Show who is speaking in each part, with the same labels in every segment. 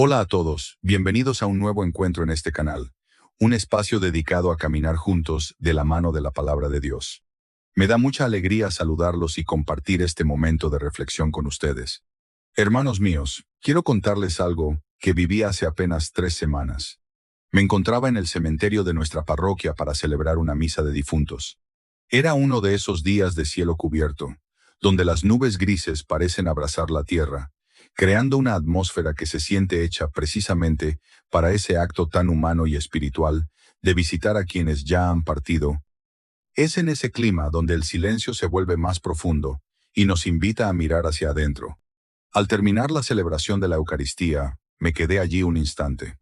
Speaker 1: Hola a todos, bienvenidos a un nuevo encuentro en este canal, un espacio dedicado a caminar juntos de la mano de la palabra de Dios. Me da mucha alegría saludarlos y compartir este momento de reflexión con ustedes. Hermanos míos, quiero contarles algo que viví hace apenas 3 semanas. Me encontraba en el cementerio de nuestra parroquia para celebrar una misa de difuntos. Era uno de esos días de cielo cubierto, donde las nubes grises parecen abrazar la tierra, creando una atmósfera que se siente hecha precisamente para ese acto tan humano y espiritual de visitar a quienes ya han partido. Es en ese clima donde el silencio se vuelve más profundo y nos invita a mirar hacia adentro. Al terminar la celebración de la Eucaristía, me quedé allí un instante.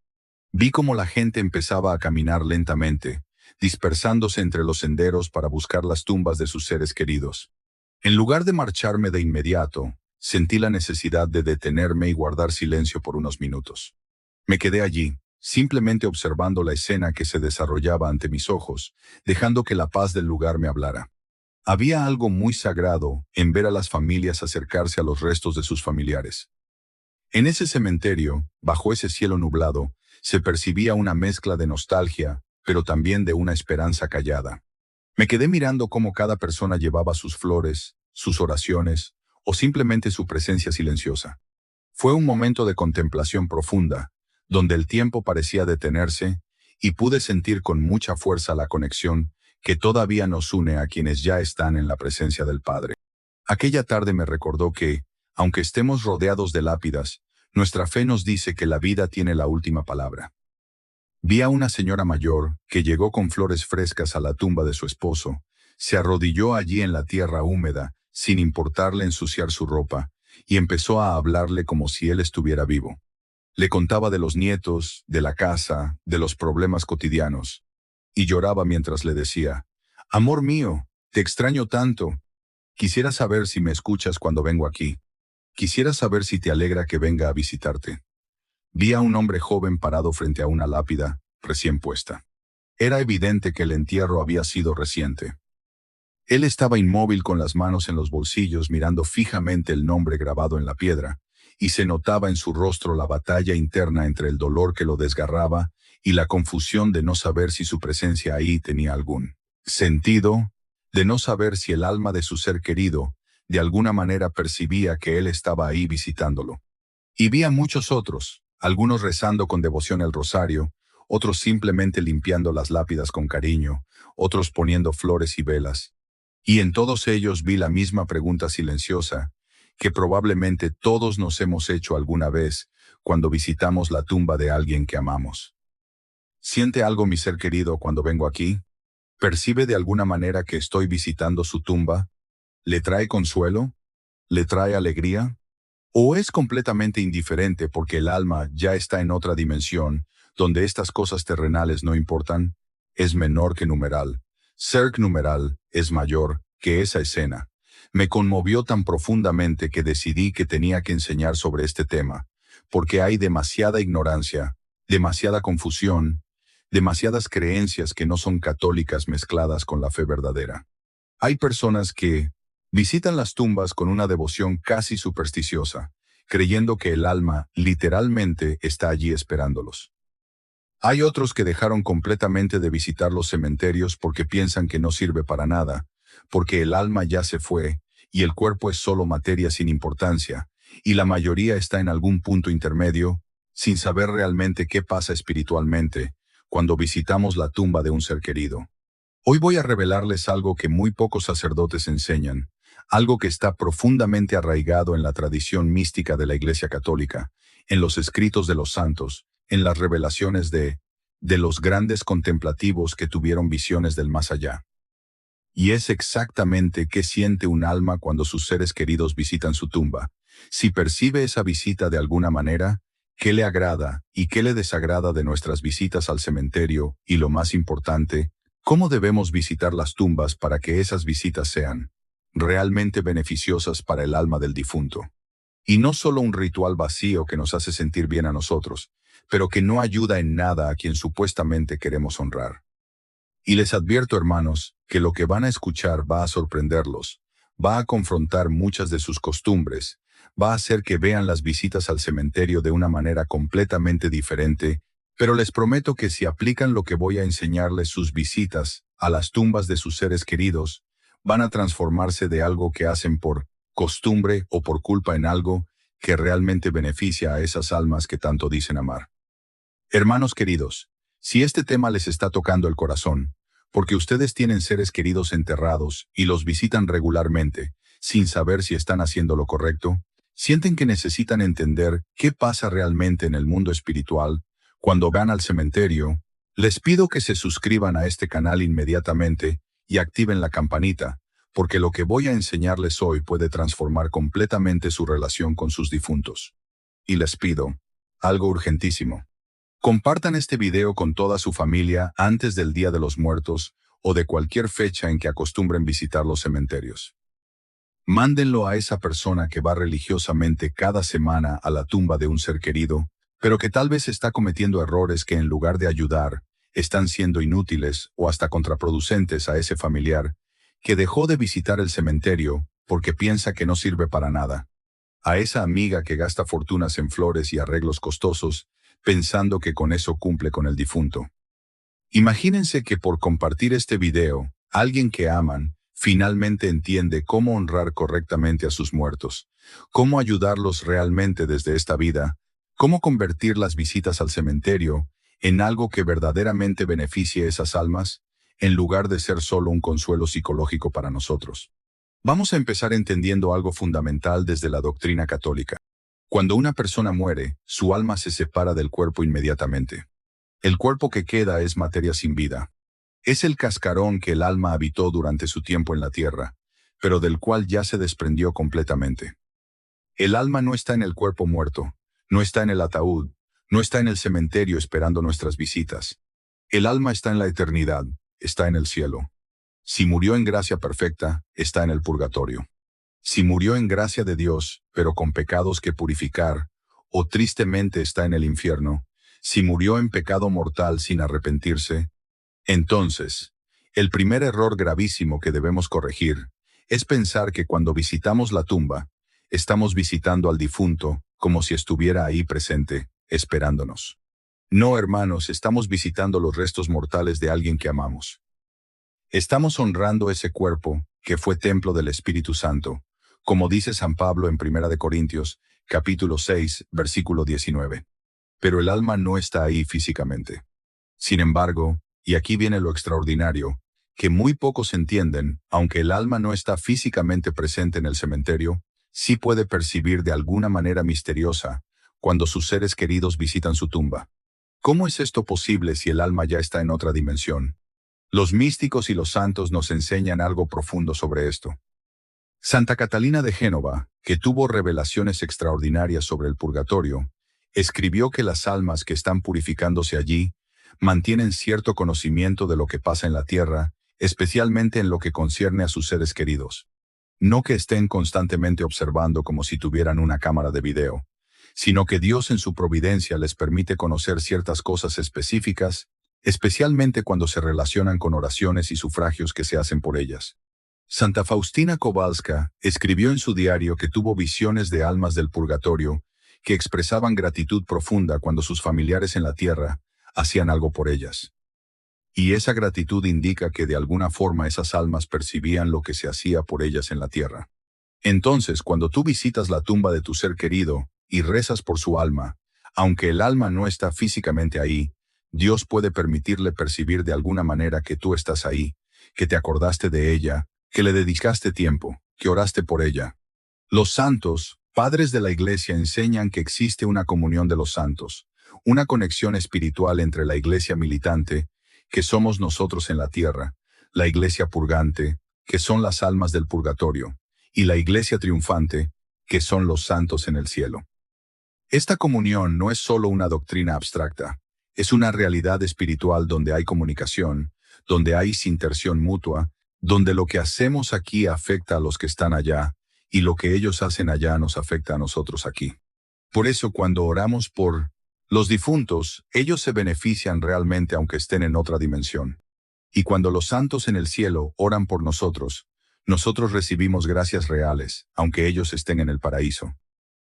Speaker 1: Vi cómo la gente empezaba a caminar lentamente, dispersándose entre los senderos para buscar las tumbas de sus seres queridos. En lugar de marcharme de inmediato, sentí la necesidad de detenerme y guardar silencio por unos minutos. Me quedé allí, simplemente observando la escena que se desarrollaba ante mis ojos, dejando que la paz del lugar me hablara. Había algo muy sagrado en ver a las familias acercarse a los restos de sus familiares. En ese cementerio, bajo ese cielo nublado, se percibía una mezcla de nostalgia, pero también de una esperanza callada. Me quedé mirando cómo cada persona llevaba sus flores, sus oraciones, o simplemente su presencia silenciosa. Fue un momento de contemplación profunda, donde el tiempo parecía detenerse, y pude sentir con mucha fuerza la conexión que todavía nos une a quienes ya están en la presencia del Padre. Aquella tarde me recordó que, aunque estemos rodeados de lápidas, nuestra fe nos dice que la vida tiene la última palabra. Vi a una señora mayor que llegó con flores frescas a la tumba de su esposo, se arrodilló allí en la tierra húmeda, sin importarle ensuciar su ropa, y empezó a hablarle como si él estuviera vivo. Le contaba de los nietos, de la casa, de los problemas cotidianos, y lloraba mientras le decía: «Amor mío, te extraño tanto. Quisiera saber si me escuchas cuando vengo aquí. Quisiera saber si te alegra que venga a visitarte». Vi a un hombre joven parado frente a una lápida, recién puesta. Era evidente que el entierro había sido reciente. Él estaba inmóvil con las manos en los bolsillos mirando fijamente el nombre grabado en la piedra, y se notaba en su rostro la batalla interna entre el dolor que lo desgarraba y la confusión de no saber si su presencia ahí tenía algún sentido, de no saber si el alma de su ser querido de alguna manera percibía que él estaba ahí visitándolo. Y vi a muchos otros, algunos rezando con devoción el rosario, otros simplemente limpiando las lápidas con cariño, otros poniendo flores y velas. Y en todos ellos vi la misma pregunta silenciosa, que probablemente todos nos hemos hecho alguna vez cuando visitamos la tumba de alguien que amamos. ¿Siente algo mi ser querido cuando vengo aquí? ¿Percibe de alguna manera que estoy visitando su tumba? ¿Le trae consuelo? ¿Le trae alegría? ¿O es completamente indiferente porque el alma ya está en otra dimensión, donde estas cosas terrenales no importan? Es menor que numeral. Ser numeral es mayor que esa escena. Me conmovió tan profundamente que decidí que tenía que enseñar sobre este tema, porque hay demasiada ignorancia, demasiada confusión, demasiadas creencias que no son católicas mezcladas con la fe verdadera. Hay personas que visitan las tumbas con una devoción casi supersticiosa, creyendo que el alma literalmente está allí esperándolos. Hay otros que dejaron completamente de visitar los cementerios porque piensan que no sirve para nada, porque el alma ya se fue y el cuerpo es solo materia sin importancia, y la mayoría está en algún punto intermedio, sin saber realmente qué pasa espiritualmente cuando visitamos la tumba de un ser querido. Hoy voy a revelarles algo que muy pocos sacerdotes enseñan, algo que está profundamente arraigado en la tradición mística de la Iglesia Católica, en los escritos de los santos, en las revelaciones de los grandes contemplativos que tuvieron visiones del más allá. Y es exactamente qué siente un alma cuando sus seres queridos visitan su tumba. Si percibe esa visita de alguna manera, qué le agrada y qué le desagrada de nuestras visitas al cementerio, y lo más importante, ¿cómo debemos visitar las tumbas para que esas visitas sean realmente beneficiosas para el alma del difunto? Y no solo un ritual vacío que nos hace sentir bien a nosotros, pero que no ayuda en nada a quien supuestamente queremos honrar. Y les advierto, hermanos, que lo que van a escuchar va a sorprenderlos, va a confrontar muchas de sus costumbres, va a hacer que vean las visitas al cementerio de una manera completamente diferente, pero les prometo que si aplican lo que voy a enseñarles, sus visitas a las tumbas de sus seres queridos van a transformarse de algo que hacen por costumbre o por culpa en algo que realmente beneficia a esas almas que tanto dicen amar. Hermanos queridos, si este tema les está tocando el corazón, porque ustedes tienen seres queridos enterrados y los visitan regularmente, sin saber si están haciendo lo correcto, sienten que necesitan entender qué pasa realmente en el mundo espiritual cuando van al cementerio, les pido que se suscriban a este canal inmediatamente y activen la campanita, porque lo que voy a enseñarles hoy puede transformar completamente su relación con sus difuntos. Y les pido algo urgentísimo. Compartan este video con toda su familia antes del Día de los Muertos o de cualquier fecha en que acostumbren visitar los cementerios. Mándenlo a esa persona que va religiosamente cada semana a la tumba de un ser querido, pero que tal vez está cometiendo errores que en lugar de ayudar, están siendo inútiles o hasta contraproducentes a ese familiar que dejó de visitar el cementerio porque piensa que no sirve para nada. A esa amiga que gasta fortunas en flores y arreglos costosos, pensando que con eso cumple con el difunto. Imagínense que por compartir este video, alguien que aman finalmente entiende cómo honrar correctamente a sus muertos, cómo ayudarlos realmente desde esta vida, cómo convertir las visitas al cementerio en algo que verdaderamente beneficie a esas almas, en lugar de ser solo un consuelo psicológico para nosotros. Vamos a empezar entendiendo algo fundamental desde la doctrina católica. Cuando una persona muere, su alma se separa del cuerpo inmediatamente. El cuerpo que queda es materia sin vida. Es el cascarón que el alma habitó durante su tiempo en la tierra, pero del cual ya se desprendió completamente. El alma no está en el cuerpo muerto, no está en el ataúd, no está en el cementerio esperando nuestras visitas. El alma está en la eternidad, está en el cielo. Si murió en gracia perfecta, está en el purgatorio. Si murió en gracia de Dios, pero con pecados que purificar, o tristemente está en el infierno, si murió en pecado mortal sin arrepentirse, entonces, el primer error gravísimo que debemos corregir es pensar que cuando visitamos la tumba, estamos visitando al difunto como si estuviera ahí presente, esperándonos. No, hermanos, estamos visitando los restos mortales de alguien que amamos. Estamos honrando ese cuerpo, que fue templo del Espíritu Santo, como dice San Pablo en 1 de Corintios, capítulo 6, versículo 19. Pero el alma no está ahí físicamente. Sin embargo, y aquí viene lo extraordinario, que muy pocos entienden, aunque el alma no está físicamente presente en el cementerio, sí puede percibir de alguna manera misteriosa cuando sus seres queridos visitan su tumba. ¿Cómo es esto posible si el alma ya está en otra dimensión? Los místicos y los santos nos enseñan algo profundo sobre esto. Santa Catalina de Génova, que tuvo revelaciones extraordinarias sobre el purgatorio, escribió que las almas que están purificándose allí mantienen cierto conocimiento de lo que pasa en la tierra, especialmente en lo que concierne a sus seres queridos. No que estén constantemente observando como si tuvieran una cámara de video, sino que Dios en su providencia les permite conocer ciertas cosas específicas, especialmente cuando se relacionan con oraciones y sufragios que se hacen por ellas. Santa Faustina Kowalska escribió en su diario que tuvo visiones de almas del purgatorio que expresaban gratitud profunda cuando sus familiares en la tierra hacían algo por ellas. Y esa gratitud indica que de alguna forma esas almas percibían lo que se hacía por ellas en la tierra. Entonces, cuando tú visitas la tumba de tu ser querido y rezas por su alma, aunque el alma no está físicamente ahí, Dios puede permitirle percibir de alguna manera que tú estás ahí, que te acordaste de ella, que le dedicaste tiempo, que oraste por ella. Los santos, padres de la Iglesia, enseñan que existe una comunión de los santos, una conexión espiritual entre la Iglesia militante, que somos nosotros en la tierra, la Iglesia purgante, que son las almas del purgatorio, y la Iglesia triunfante, que son los santos en el cielo. Esta comunión no es solo una doctrina abstracta, es una realidad espiritual donde hay comunicación, donde hay sinterción mutua, donde lo que hacemos aquí afecta a los que están allá, y lo que ellos hacen allá nos afecta a nosotros aquí. Por eso cuando oramos por los difuntos, ellos se benefician realmente aunque estén en otra dimensión. Y cuando los santos en el cielo oran por nosotros, Nosotros recibimos gracias reales, aunque ellos estén en el paraíso.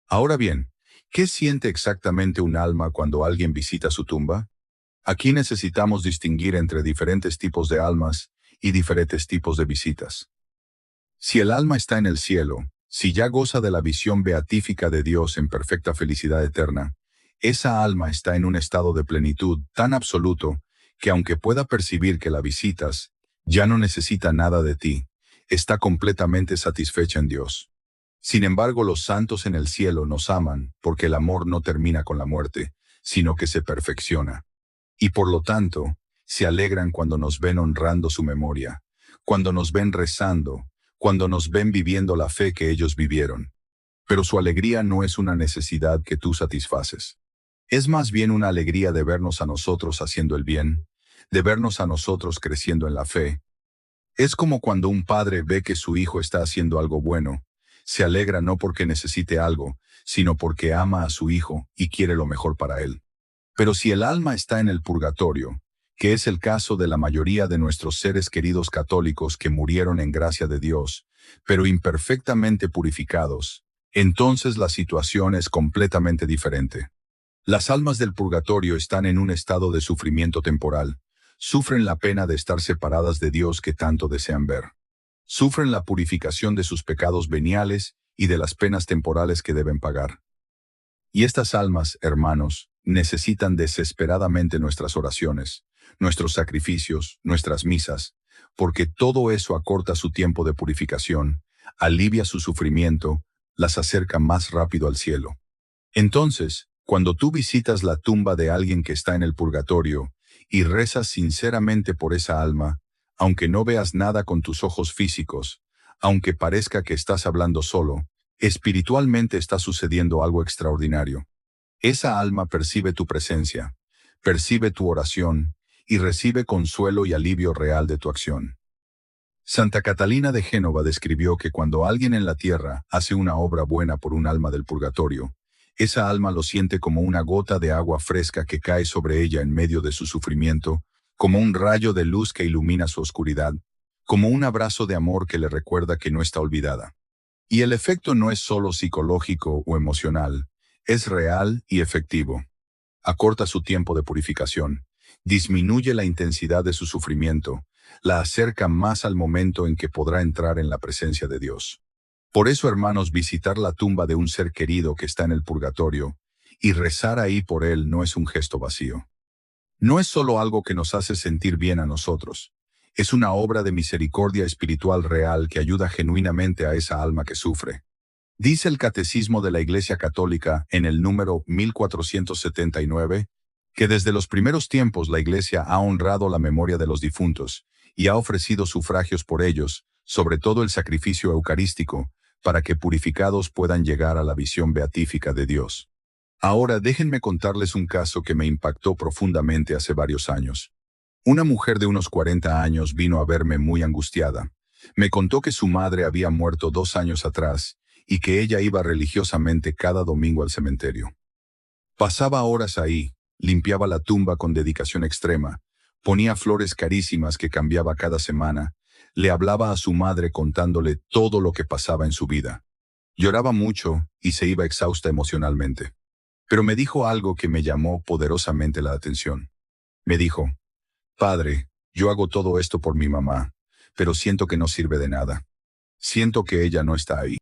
Speaker 1: Ahora bien, ¿qué siente exactamente un alma cuando alguien visita su tumba? Aquí necesitamos distinguir entre diferentes tipos de almas y diferentes tipos de visitas. Si el alma está en el cielo, si ya goza de la visión beatífica de Dios en perfecta felicidad eterna, esa alma está en un estado de plenitud tan absoluto que aunque pueda percibir que la visitas, ya no necesita nada de ti, está completamente satisfecha en Dios. Sin embargo, los santos en el cielo nos aman porque el amor no termina con la muerte, sino que se perfecciona. Y por lo tanto, se alegran cuando nos ven honrando su memoria, cuando nos ven rezando, cuando nos ven viviendo la fe que ellos vivieron. Pero su alegría no es una necesidad que tú satisfaces. Es más bien una alegría de vernos a nosotros haciendo el bien, de vernos a nosotros creciendo en la fe. Es como cuando un padre ve que su hijo está haciendo algo bueno. Se alegra no porque necesite algo, sino porque ama a su hijo y quiere lo mejor para él. Pero si el alma está en el purgatorio, que es el caso de la mayoría de nuestros seres queridos católicos que murieron en gracia de Dios, pero imperfectamente purificados, entonces la situación es completamente diferente. Las almas del purgatorio están en un estado de sufrimiento temporal, sufren la pena de estar separadas de Dios que tanto desean ver. Sufren la purificación de sus pecados veniales y de las penas temporales que deben pagar. Y estas almas, hermanos, necesitan desesperadamente nuestras oraciones, nuestros sacrificios, nuestras misas, porque todo eso acorta su tiempo de purificación, alivia su sufrimiento, las acerca más rápido al cielo. Entonces, cuando tú visitas la tumba de alguien que está en el purgatorio y rezas sinceramente por esa alma, aunque no veas nada con tus ojos físicos, aunque parezca que estás hablando solo, espiritualmente está sucediendo algo extraordinario. Esa alma percibe tu presencia, percibe tu oración y recibe consuelo y alivio real de tu acción. Santa Catalina de Génova describió que cuando alguien en la tierra hace una obra buena por un alma del purgatorio, esa alma lo siente como una gota de agua fresca que cae sobre ella en medio de su sufrimiento, como un rayo de luz que ilumina su oscuridad, como un abrazo de amor que le recuerda que no está olvidada. Y el efecto no es solo psicológico o emocional, es real y efectivo. Acorta su tiempo de purificación, disminuye la intensidad de su sufrimiento, la acerca más al momento en que podrá entrar en la presencia de Dios. Por eso, hermanos, visitar la tumba de un ser querido que está en el purgatorio y rezar ahí por él no es un gesto vacío. No es solo algo que nos hace sentir bien a nosotros. Es una obra de misericordia espiritual real que ayuda genuinamente a esa alma que sufre. Dice el Catecismo de la Iglesia Católica en el número 1479, que desde los primeros tiempos la Iglesia ha honrado la memoria de los difuntos y ha ofrecido sufragios por ellos, sobre todo el sacrificio eucarístico, para que purificados puedan llegar a la visión beatífica de Dios. Ahora déjenme contarles un caso que me impactó profundamente hace varios años. Una mujer de unos 40 años vino a verme muy angustiada. Me contó que su madre había muerto 2 años atrás y que ella iba religiosamente cada domingo al cementerio. Pasaba horas ahí, limpiaba la tumba con dedicación extrema, ponía flores carísimas que cambiaba cada semana, le hablaba a su madre contándole todo lo que pasaba en su vida. Lloraba mucho y se iba exhausta emocionalmente. Pero me dijo algo que me llamó poderosamente la atención. Me dijo: «Padre, yo hago todo esto por mi mamá, pero siento que no sirve de nada. Siento que ella no está ahí.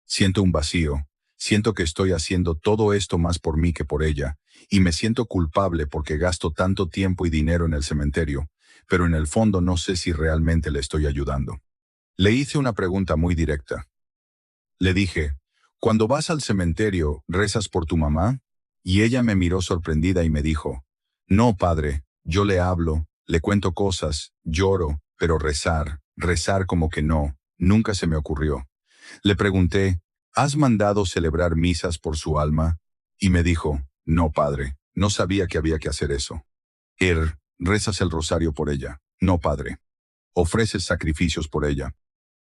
Speaker 1: Siento un vacío, siento que estoy haciendo todo esto más por mí que por ella, y me siento culpable porque gasto tanto tiempo y dinero en el cementerio, pero en el fondo no sé si realmente le estoy ayudando». Le hice una pregunta muy directa. Le dije: «¿Cuando vas al cementerio, rezas por tu mamá?». Y ella me miró sorprendida y me dijo: «No, padre, yo le hablo, le cuento cosas, lloro, pero rezar como que no, nunca se me ocurrió». Le pregunté: «¿Has mandado celebrar misas por su alma?». Y me dijo: «No, padre, no sabía que había que hacer eso». «¿Rezas el rosario por ella?». «No, padre». «¿Ofreces sacrificios por ella?».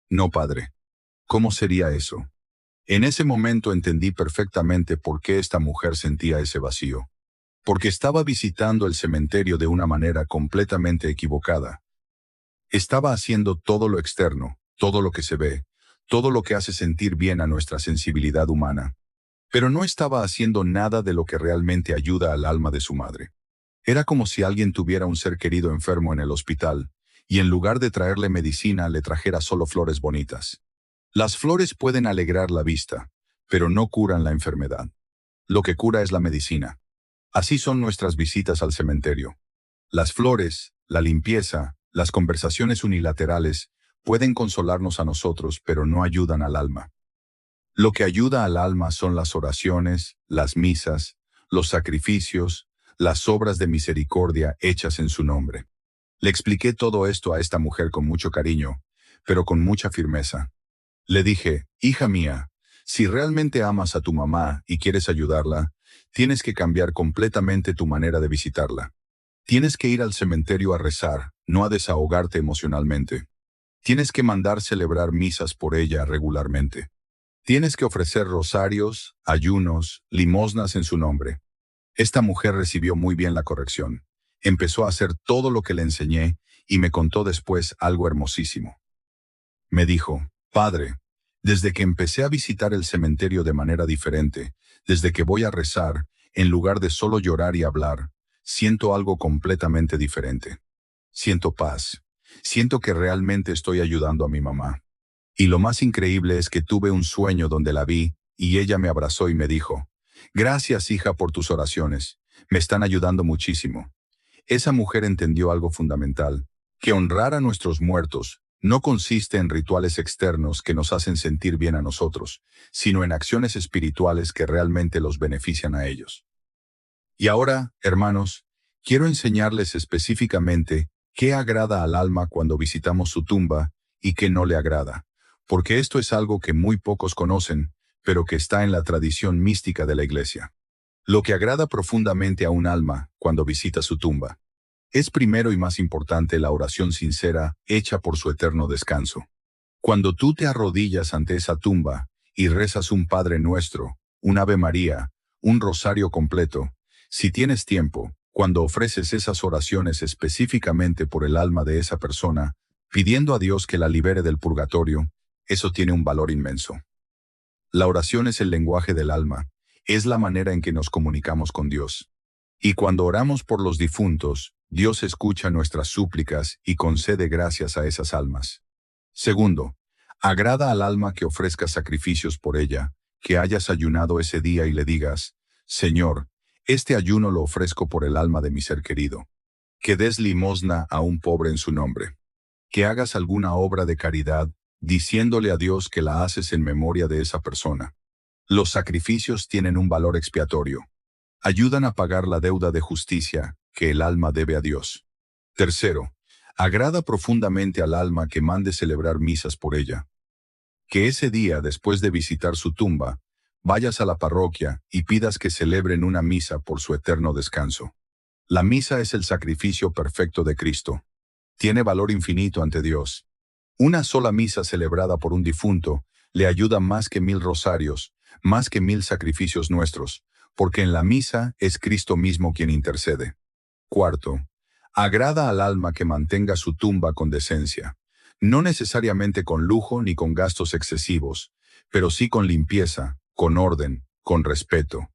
Speaker 1: «No, padre». ¿Cómo sería eso? En ese momento entendí perfectamente por qué esta mujer sentía ese vacío. Porque estaba visitando el cementerio de una manera completamente equivocada. Estaba haciendo todo lo externo, todo lo que se ve, todo lo que hace sentir bien a nuestra sensibilidad humana. Pero no estaba haciendo nada de lo que realmente ayuda al alma de su madre. Era como si alguien tuviera un ser querido enfermo en el hospital, y en lugar de traerle medicina le trajera solo flores bonitas. Las flores pueden alegrar la vista, pero no curan la enfermedad. Lo que cura es la medicina. Así son nuestras visitas al cementerio. Las flores, la limpieza, las conversaciones unilaterales pueden consolarnos a nosotros, pero no ayudan al alma. Lo que ayuda al alma son las oraciones, las misas, los sacrificios, las obras de misericordia hechas en su nombre. Le expliqué todo esto a esta mujer con mucho cariño, pero con mucha firmeza. Le dije, hija mía, si realmente amas a tu mamá y quieres ayudarla, tienes que cambiar completamente tu manera de visitarla. Tienes que ir al cementerio a rezar, no a desahogarte emocionalmente. Tienes que mandar celebrar misas por ella regularmente. Tienes que ofrecer rosarios, ayunos, limosnas en su nombre. Esta mujer recibió muy bien la corrección. Empezó a hacer todo lo que le enseñé y me contó después algo hermosísimo. Me dijo, Padre, desde que empecé a visitar el cementerio de manera diferente, desde que voy a rezar, en lugar de solo llorar y hablar, siento algo completamente diferente. Siento paz. Siento que realmente estoy ayudando a mi mamá. Y lo más increíble es que tuve un sueño donde la vi, y ella me abrazó y me dijo, gracias, hija, por tus oraciones. Me están ayudando muchísimo. Esa mujer entendió algo fundamental, que honrar a nuestros muertos no consiste en rituales externos que nos hacen sentir bien a nosotros, sino en acciones espirituales que realmente los benefician a ellos. Y ahora, hermanos, quiero enseñarles específicamente qué agrada al alma cuando visitamos su tumba y qué no le agrada, porque esto es algo que muy pocos conocen, pero que está en la tradición mística de la Iglesia. Lo que agrada profundamente a un alma cuando visita su tumba es primero y más importante la oración sincera hecha por su eterno descanso. Cuando tú te arrodillas ante esa tumba y rezas un Padre Nuestro, un Ave María, un rosario completo, si tienes tiempo, cuando ofreces esas oraciones específicamente por el alma de esa persona, pidiendo a Dios que la libere del purgatorio, eso tiene un valor inmenso. La oración es el lenguaje del alma, es la manera en que nos comunicamos con Dios. Y cuando oramos por los difuntos, Dios escucha nuestras súplicas y concede gracias a esas almas. Segundo, agrada al alma que ofrezcas sacrificios por ella, que hayas ayunado ese día y le digas, Señor, este ayuno lo ofrezco por el alma de mi ser querido. Que des limosna a un pobre en su nombre. Que hagas alguna obra de caridad, diciéndole a Dios que la haces en memoria de esa persona. Los sacrificios tienen un valor expiatorio. Ayudan a pagar la deuda de justicia que el alma debe a Dios. Tercero, agrada profundamente al alma que mande celebrar misas por ella. Que ese día, después de visitar su tumba, vayas a la parroquia y pidas que celebren una misa por su eterno descanso. La misa es el sacrificio perfecto de Cristo. Tiene valor infinito ante Dios. Una sola misa celebrada por un difunto le ayuda más que 1000 rosarios, más que 1000 sacrificios nuestros, porque en la misa es Cristo mismo quien intercede. Cuarto, agrada al alma que mantenga su tumba con decencia, no necesariamente con lujo ni con gastos excesivos, pero sí con limpieza, con orden, con respeto.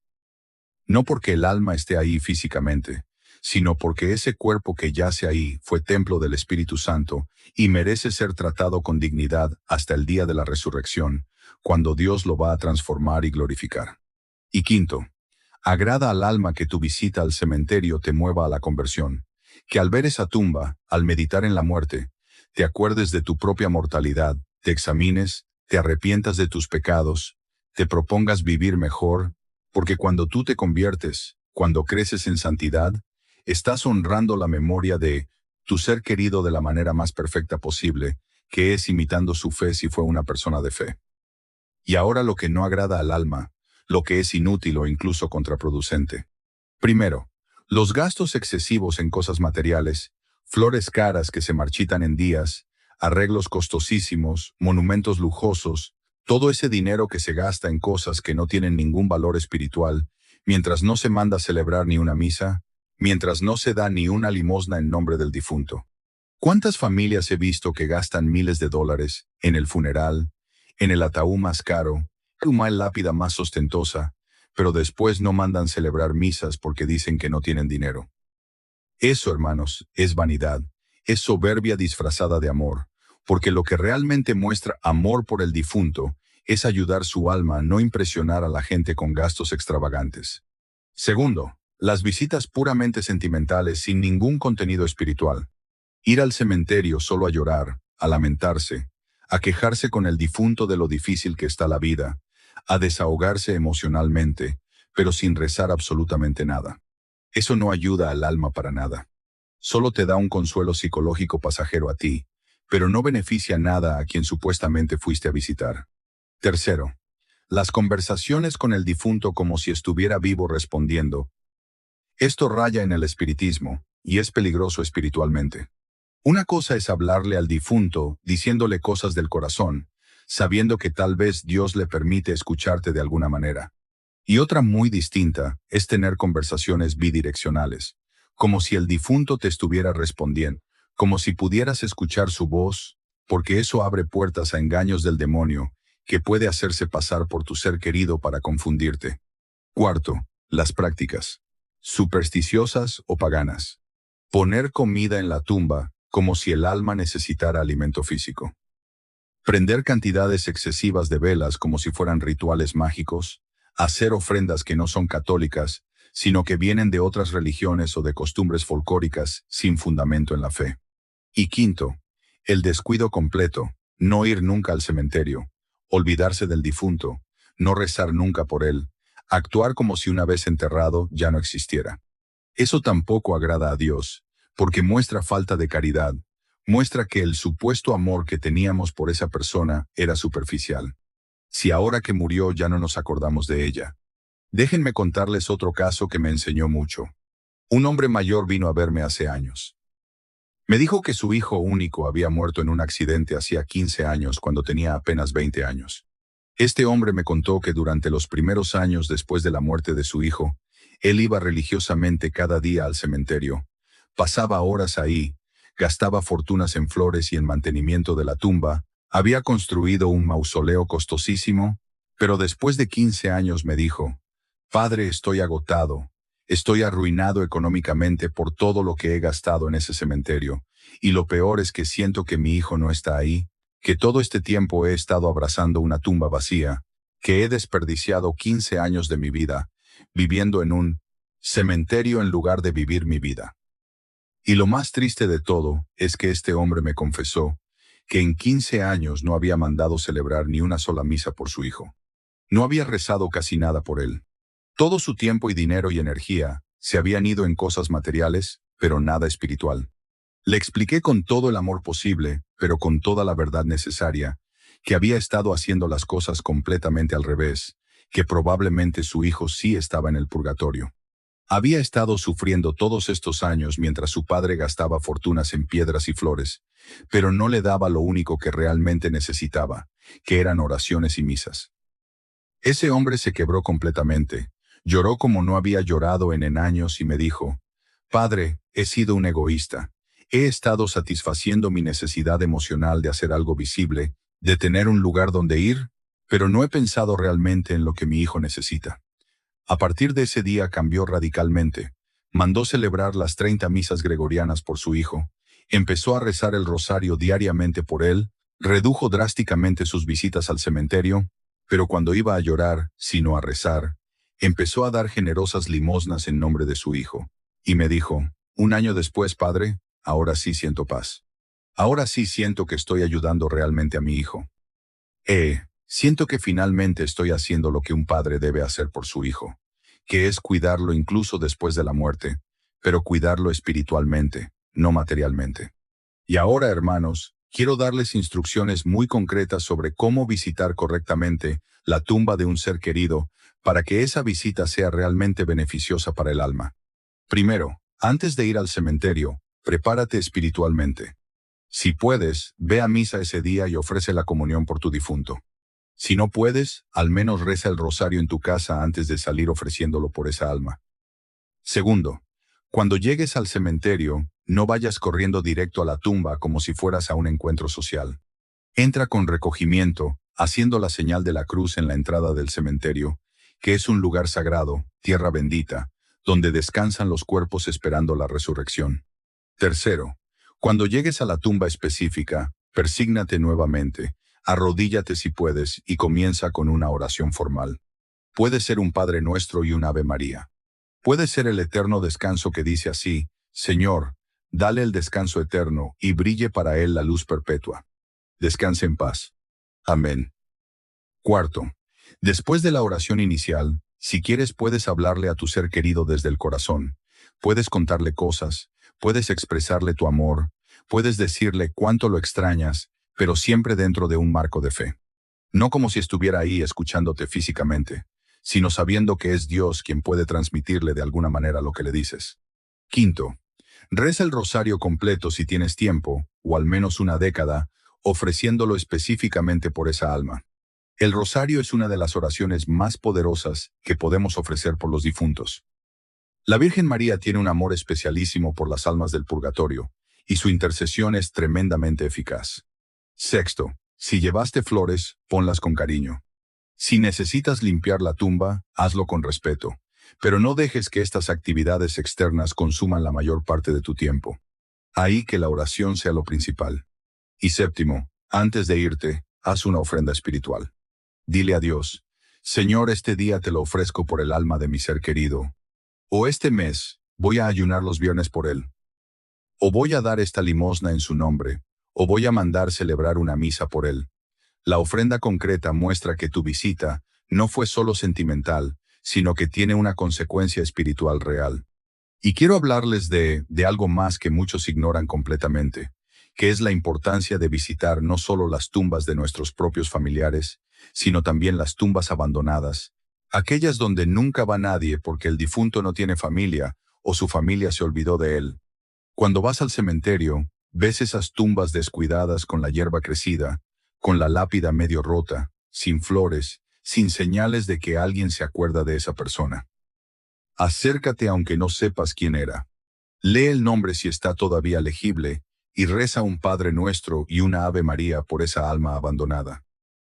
Speaker 1: No porque el alma esté ahí físicamente, sino porque ese cuerpo que yace ahí fue templo del Espíritu Santo y merece ser tratado con dignidad hasta el día de la resurrección, cuando Dios lo va a transformar y glorificar. Y quinto, agrada al alma que tu visita al cementerio te mueva a la conversión, que al ver esa tumba, al meditar en la muerte, te acuerdes de tu propia mortalidad, te examines, te arrepientas de tus pecados, te propongas vivir mejor, porque cuando tú te conviertes, cuando creces en santidad, estás honrando la memoria de tu ser querido de la manera más perfecta posible, que es imitando su fe si fue una persona de fe. Y ahora lo que no agrada al alma, lo que es inútil o incluso contraproducente. Primero, los gastos excesivos en cosas materiales, flores caras que se marchitan en días, arreglos costosísimos, monumentos lujosos, todo ese dinero que se gasta en cosas que no tienen ningún valor espiritual, mientras no se manda a celebrar ni una misa, mientras no se da ni una limosna en nombre del difunto. ¿Cuántas familias he visto que gastan miles de dólares en el funeral, en el ataúd más caro, en la lápida más ostentosa, pero después no mandan celebrar misas porque dicen que no tienen dinero? Eso, hermanos, es vanidad, es soberbia disfrazada de amor, porque lo que realmente muestra amor por el difunto es ayudar su alma, no impresionar a la gente con gastos extravagantes. Segundo, las visitas puramente sentimentales sin ningún contenido espiritual. Ir al cementerio solo a llorar, a lamentarse, a quejarse con el difunto de lo difícil que está la vida, a desahogarse emocionalmente, pero sin rezar absolutamente nada. Eso no ayuda al alma para nada. Solo te da un consuelo psicológico pasajero a ti, pero no beneficia nada a quien supuestamente fuiste a visitar. Tercero, las conversaciones con el difunto como si estuviera vivo respondiendo. Esto raya en el espiritismo, y es peligroso espiritualmente. Una cosa es hablarle al difunto, diciéndole cosas del corazón, sabiendo que tal vez Dios le permite escucharte de alguna manera. Y otra muy distinta es tener conversaciones bidireccionales, como si el difunto te estuviera respondiendo, como si pudieras escuchar su voz, porque eso abre puertas a engaños del demonio, que puede hacerse pasar por tu ser querido para confundirte. Cuarto, las prácticas, supersticiosas o paganas. Poner comida en la tumba, como si el alma necesitara alimento físico. Prender cantidades excesivas de velas como si fueran rituales mágicos. Hacer ofrendas que no son católicas, sino que vienen de otras religiones o de costumbres folclóricas sin fundamento en la fe. Y quinto, el descuido completo, no ir nunca al cementerio, olvidarse del difunto, no rezar nunca por él, actuar como si una vez enterrado ya no existiera. Eso tampoco agrada a Dios, porque muestra falta de caridad, muestra que el supuesto amor que teníamos por esa persona era superficial. Si ahora que murió ya no nos acordamos de ella. Déjenme contarles otro caso que me enseñó mucho. Un hombre mayor vino a verme hace años. Me dijo que su hijo único había muerto en un accidente hacía 15 años cuando tenía apenas 20 años. Este hombre me contó que durante los primeros años después de la muerte de su hijo, él iba religiosamente cada día al cementerio, pasaba horas ahí, gastaba fortunas en flores y en mantenimiento de la tumba, había construido un mausoleo costosísimo, pero después de 15 años me dijo: «Padre, estoy agotado, estoy arruinado económicamente por todo lo que he gastado en ese cementerio, y lo peor es que siento que mi hijo no está ahí, que todo este tiempo he estado abrazando una tumba vacía, que he desperdiciado 15 años de mi vida, viviendo en un cementerio en lugar de vivir mi vida». Y lo más triste de todo es que este hombre me confesó que en 15 años no había mandado celebrar ni una sola misa por su hijo. No había rezado casi nada por él. Todo su tiempo y dinero y energía se habían ido en cosas materiales, pero nada espiritual. Le expliqué con todo el amor posible, pero con toda la verdad necesaria, que había estado haciendo las cosas completamente al revés, que probablemente su hijo sí estaba en el purgatorio. Había estado sufriendo todos estos años mientras su padre gastaba fortunas en piedras y flores, pero no le daba lo único que realmente necesitaba, que eran oraciones y misas. Ese hombre se quebró completamente, lloró como no había llorado en años y me dijo: «Padre, he sido un egoísta. He estado satisfaciendo mi necesidad emocional de hacer algo visible, de tener un lugar donde ir, pero no he pensado realmente en lo que mi hijo necesita». A partir de ese día cambió radicalmente. Mandó celebrar las 30 misas gregorianas por su hijo, empezó a rezar el rosario diariamente por él, redujo drásticamente sus visitas al cementerio, pero cuando iba a llorar, sino a rezar, empezó a dar generosas limosnas en nombre de su hijo. Y me dijo: «Un año después, padre, ahora sí siento paz. Ahora sí siento que estoy ayudando realmente a mi hijo. Siento que finalmente estoy haciendo lo que un padre debe hacer por su hijo, que es cuidarlo incluso después de la muerte, pero cuidarlo espiritualmente, no materialmente». Y ahora, hermanos, quiero darles instrucciones muy concretas sobre cómo visitar correctamente la tumba de un ser querido para que esa visita sea realmente beneficiosa para el alma. Primero, antes de ir al cementerio, prepárate espiritualmente. Si puedes, ve a misa ese día y ofrece la comunión por tu difunto. Si no puedes, al menos reza el rosario en tu casa antes de salir ofreciéndolo por esa alma. Segundo, Cuando llegues al cementerio, no vayas corriendo directo a la tumba como si fueras a un encuentro social. Entra con recogimiento, haciendo la señal de la cruz en la entrada del cementerio, que es un lugar sagrado, tierra bendita, donde descansan los cuerpos esperando la resurrección. Tercero, cuando llegues a la tumba específica, persígnate nuevamente, arrodíllate si puedes y comienza con una oración formal. Puede ser un Padre Nuestro y un Ave María. Puede ser el eterno descanso que dice así: Señor, dale el descanso eterno y brille para él la luz perpetua. Descanse en paz. Amén. Cuarto, después de la oración inicial, si quieres puedes hablarle a tu ser querido desde el corazón. Puedes contarle cosas, puedes expresarle tu amor, puedes decirle cuánto lo extrañas, pero siempre dentro de un marco de fe. No como si estuviera ahí escuchándote físicamente, sino sabiendo que es Dios quien puede transmitirle de alguna manera lo que le dices. Quinto, reza el rosario completo si tienes tiempo, o al menos una década, ofreciéndolo específicamente por esa alma. El rosario es una de las oraciones más poderosas que podemos ofrecer por los difuntos. La Virgen María tiene un amor especialísimo por las almas del purgatorio, y su intercesión es tremendamente eficaz. Sexto, si llevaste flores, ponlas con cariño. Si necesitas limpiar la tumba, hazlo con respeto, pero no dejes que estas actividades externas consuman la mayor parte de tu tiempo. Ahí que la oración sea lo principal. Y séptimo, antes de irte, haz una ofrenda espiritual. Dile a Dios: Señor, este día te lo ofrezco por el alma de mi ser querido. O este mes, voy a ayunar los viernes por él. O voy a dar esta limosna en su nombre. O voy a mandar celebrar una misa por él. La ofrenda concreta muestra que tu visita no fue solo sentimental, sino que tiene una consecuencia espiritual real. Y quiero hablarles de algo más que muchos ignoran completamente, que es la importancia de visitar no solo las tumbas de nuestros propios familiares, sino también las tumbas abandonadas, aquellas donde nunca va nadie porque el difunto no tiene familia o su familia se olvidó de él. Cuando vas al cementerio, ves esas tumbas descuidadas con la hierba crecida, con la lápida medio rota, sin flores, sin señales de que alguien se acuerda de esa persona. Acércate aunque no sepas quién era. Lee el nombre si está todavía legible y reza un Padre Nuestro y una Ave María por esa alma abandonada.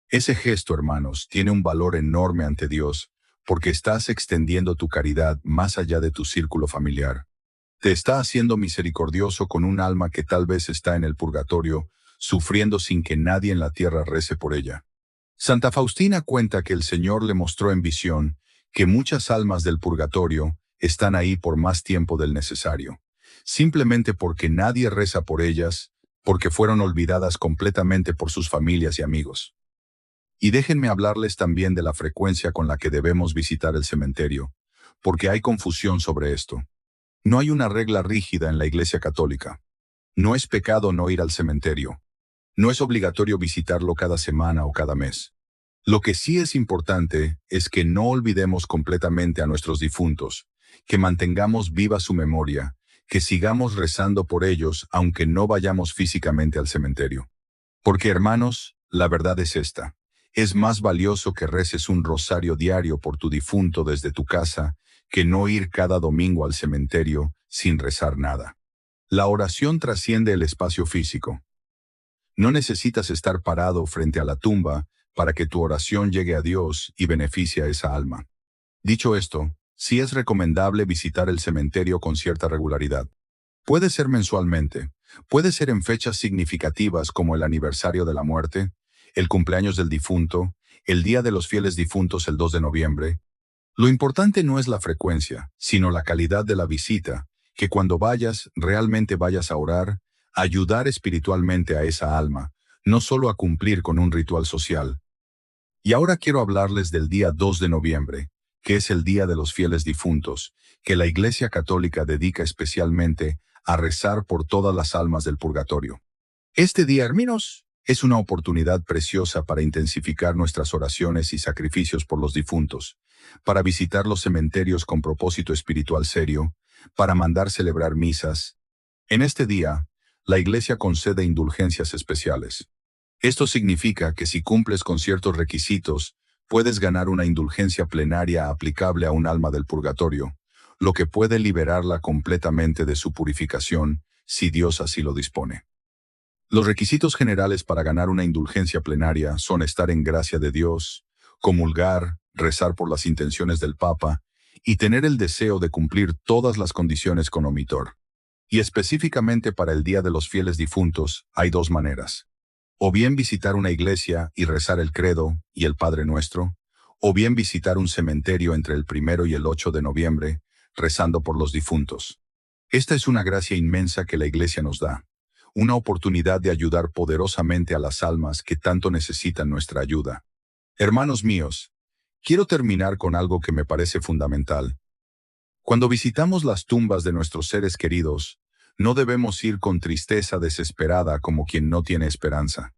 Speaker 1: Ese gesto, hermanos, tiene un valor enorme ante Dios porque estás extendiendo tu caridad más allá de tu círculo familiar. Te está haciendo misericordioso con un alma que tal vez está en el purgatorio, sufriendo sin que nadie en la tierra rece por ella. Santa Faustina cuenta que el Señor le mostró en visión que muchas almas del purgatorio están ahí por más tiempo del necesario, simplemente porque nadie reza por ellas, porque fueron olvidadas completamente por sus familias y amigos. Y déjenme hablarles también de la frecuencia con la que debemos visitar el cementerio, porque hay confusión sobre esto. No hay una regla rígida en la Iglesia Católica. No es pecado no ir al cementerio. No es obligatorio visitarlo cada semana o cada mes. Lo que sí es importante es que no olvidemos completamente a nuestros difuntos, que mantengamos viva su memoria, que sigamos rezando por ellos aunque no vayamos físicamente al cementerio. Porque, hermanos, la verdad es esta: es más valioso que reces un rosario diario por tu difunto desde tu casa que no ir cada domingo al cementerio sin rezar nada. La oración trasciende el espacio físico. No necesitas estar parado frente a la tumba para que tu oración llegue a Dios y beneficie a esa alma. Dicho esto, sí es recomendable visitar el cementerio con cierta regularidad. Puede ser mensualmente, puede ser en fechas significativas como el aniversario de la muerte, el cumpleaños del difunto, el Día de los Fieles Difuntos el 2 de noviembre. Lo importante no es la frecuencia, sino la calidad de la visita, que cuando vayas, realmente vayas a orar, a ayudar espiritualmente a esa alma, no solo a cumplir con un ritual social. Y ahora quiero hablarles del día 2 de noviembre, que es el Día de los Fieles Difuntos, que la Iglesia Católica dedica especialmente a rezar por todas las almas del purgatorio. Este día, hermanos, es una oportunidad preciosa para intensificar nuestras oraciones y sacrificios por los difuntos, para visitar los cementerios con propósito espiritual serio, para mandar celebrar misas. En este día, la Iglesia concede indulgencias especiales. Esto significa que si cumples con ciertos requisitos, puedes ganar una indulgencia plenaria aplicable a un alma del purgatorio, lo que puede liberarla completamente de su purificación, si Dios así lo dispone. Los requisitos generales para ganar una indulgencia plenaria son estar en gracia de Dios, comulgar, rezar por las intenciones del Papa y tener el deseo de cumplir todas las condiciones con omitor. Y específicamente para el Día de los Fieles Difuntos hay dos maneras. O bien visitar una iglesia y rezar el Credo y el Padre Nuestro, o bien visitar un cementerio entre el 1 y el 8 de noviembre, rezando por los difuntos. Esta es una gracia inmensa que la Iglesia nos da, una oportunidad de ayudar poderosamente a las almas que tanto necesitan nuestra ayuda. Hermanos míos, quiero terminar con algo que me parece fundamental. Cuando visitamos las tumbas de nuestros seres queridos, no debemos ir con tristeza desesperada como quien no tiene esperanza.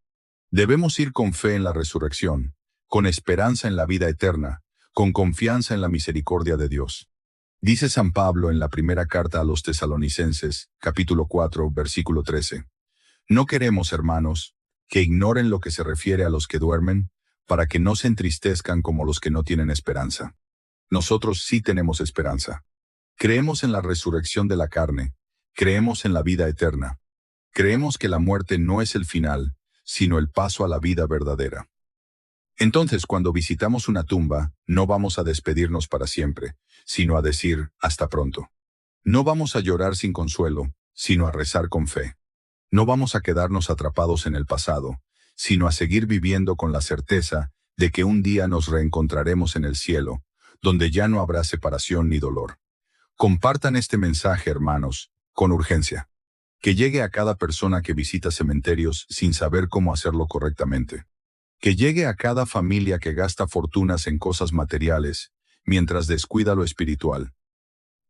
Speaker 1: Debemos ir con fe en la resurrección, con esperanza en la vida eterna, con confianza en la misericordia de Dios. Dice San Pablo en la primera carta a los Tesalonicenses, capítulo 4, versículo 13. No queremos, hermanos, que ignoren lo que se refiere a los que duermen, para que no se entristezcan como los que no tienen esperanza. Nosotros sí tenemos esperanza. Creemos en la resurrección de la carne, creemos en la vida eterna. Creemos que la muerte no es el final, sino el paso a la vida verdadera. Entonces, cuando visitamos una tumba, no vamos a despedirnos para siempre, sino a decir, hasta pronto. No vamos a llorar sin consuelo, sino a rezar con fe. No vamos a quedarnos atrapados en el pasado, sino a seguir viviendo con la certeza de que un día nos reencontraremos en el cielo, donde ya no habrá separación ni dolor. Compartan este mensaje, hermanos, con urgencia. Que llegue a cada persona que visita cementerios sin saber cómo hacerlo correctamente. Que llegue a cada familia que gasta fortunas en cosas materiales, mientras descuida lo espiritual.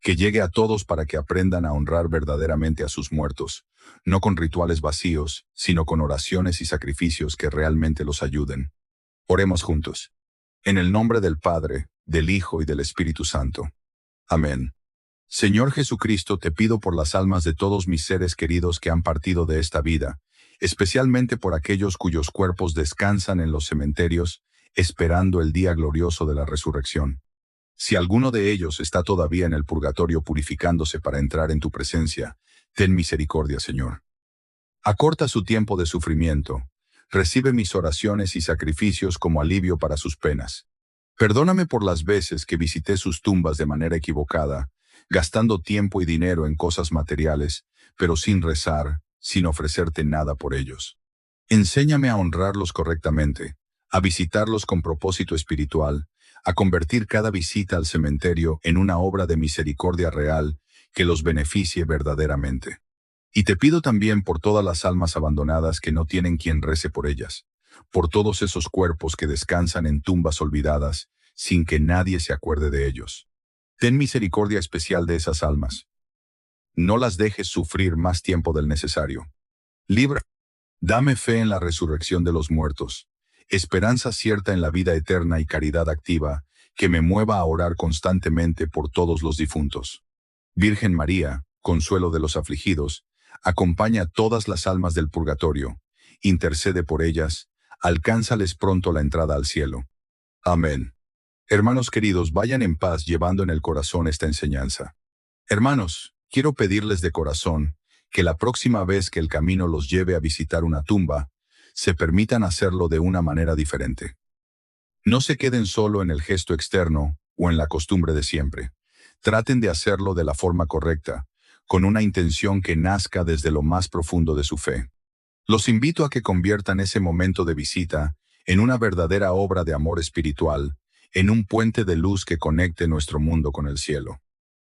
Speaker 1: Que llegue a todos para que aprendan a honrar verdaderamente a sus muertos, no con rituales vacíos, sino con oraciones y sacrificios que realmente los ayuden. Oremos juntos. En el nombre del Padre, del Hijo y del Espíritu Santo. Amén. Señor Jesucristo, te pido por las almas de todos mis seres queridos que han partido de esta vida, especialmente por aquellos cuyos cuerpos descansan en los cementerios, esperando el día glorioso de la resurrección. Si alguno de ellos está todavía en el purgatorio purificándose para entrar en tu presencia, ten misericordia, Señor. Acorta su tiempo de sufrimiento. Recibe mis oraciones y sacrificios como alivio para sus penas. Perdóname por las veces que visité sus tumbas de manera equivocada, gastando tiempo y dinero en cosas materiales, pero sin rezar, sin ofrecerte nada por ellos. Enséñame a honrarlos correctamente, a visitarlos con propósito espiritual, a convertir cada visita al cementerio en una obra de misericordia real que los beneficie verdaderamente. Y te pido también por todas las almas abandonadas que no tienen quien rece por ellas, por todos esos cuerpos que descansan en tumbas olvidadas, sin que nadie se acuerde de ellos. Ten misericordia especial de esas almas. No las dejes sufrir más tiempo del necesario. Libra. Dame fe en la resurrección de los muertos, esperanza cierta en la vida eterna y caridad activa, que me mueva a orar constantemente por todos los difuntos. Virgen María, consuelo de los afligidos, acompaña a todas las almas del purgatorio, intercede por ellas, alcánzales pronto la entrada al cielo. Amén. Hermanos queridos, vayan en paz llevando en el corazón esta enseñanza. Hermanos, quiero pedirles de corazón que la próxima vez que el camino los lleve a visitar una tumba, se permitan hacerlo de una manera diferente. No se queden solo en el gesto externo o en la costumbre de siempre. Traten de hacerlo de la forma correcta, con una intención que nazca desde lo más profundo de su fe. Los invito a que conviertan ese momento de visita en una verdadera obra de amor espiritual, en un puente de luz que conecte nuestro mundo con el cielo.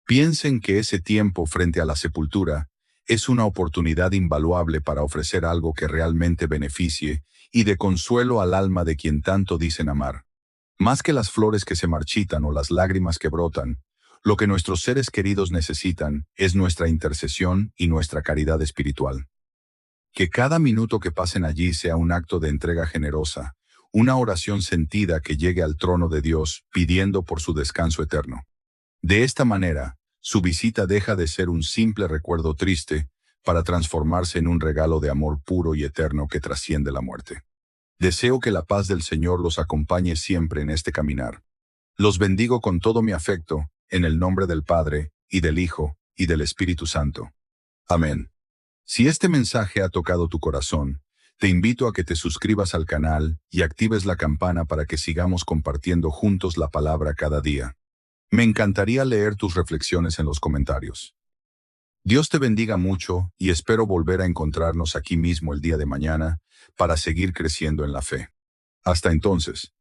Speaker 1: Piensen que ese tiempo frente a la sepultura es una oportunidad invaluable para ofrecer algo que realmente beneficie y de consuelo al alma de quien tanto dicen amar. Más que las flores que se marchitan o las lágrimas que brotan, lo que nuestros seres queridos necesitan es nuestra intercesión y nuestra caridad espiritual. Que cada minuto que pasen allí sea un acto de entrega generosa, una oración sentida que llegue al trono de Dios pidiendo por su descanso eterno. De esta manera, su visita deja de ser un simple recuerdo triste para transformarse en un regalo de amor puro y eterno que trasciende la muerte. Deseo que la paz del Señor los acompañe siempre en este caminar. Los bendigo con todo mi afecto, en el nombre del Padre, y del Hijo, y del Espíritu Santo. Amén. Si este mensaje ha tocado tu corazón, te invito a que te suscribas al canal y actives la campana para que sigamos compartiendo juntos la palabra cada día. Me encantaría leer tus reflexiones en los comentarios. Dios te bendiga mucho y espero volver a encontrarnos aquí mismo el día de mañana para seguir creciendo en la fe. Hasta entonces.